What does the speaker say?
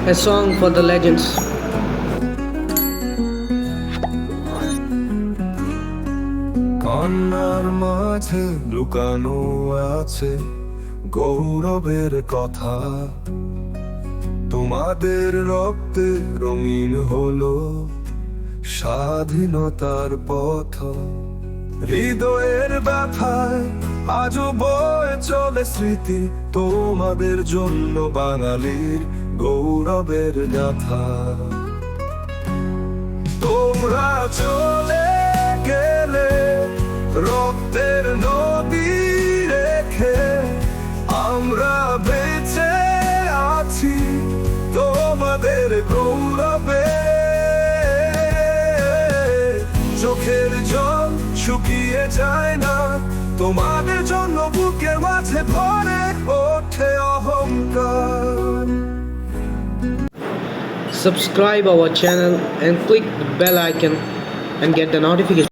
A song for the legends. কান্নার মাঝে লুকানো আছে গৌরবের কথা, তোমাদের রক্তে রঙিন হলো স্বাধীনতার পথ। হৃদয়ের ব্যথায় আজও বয়ে চলে স্মৃতি, তোমাদের জন্য বাঙালির গৌরবের গাথা। তোমরা চলে গেলে রক্তের নদী রেখে, আমরা বেঁচে আছি তোমাদের গৌরবে। চোখের জল শুকিয়ে যায় না, তোমাদের জন্য বুকের মাঝে ভরে ওঠে অহংকার। Subscribe our channel and click the bell icon and get the notification.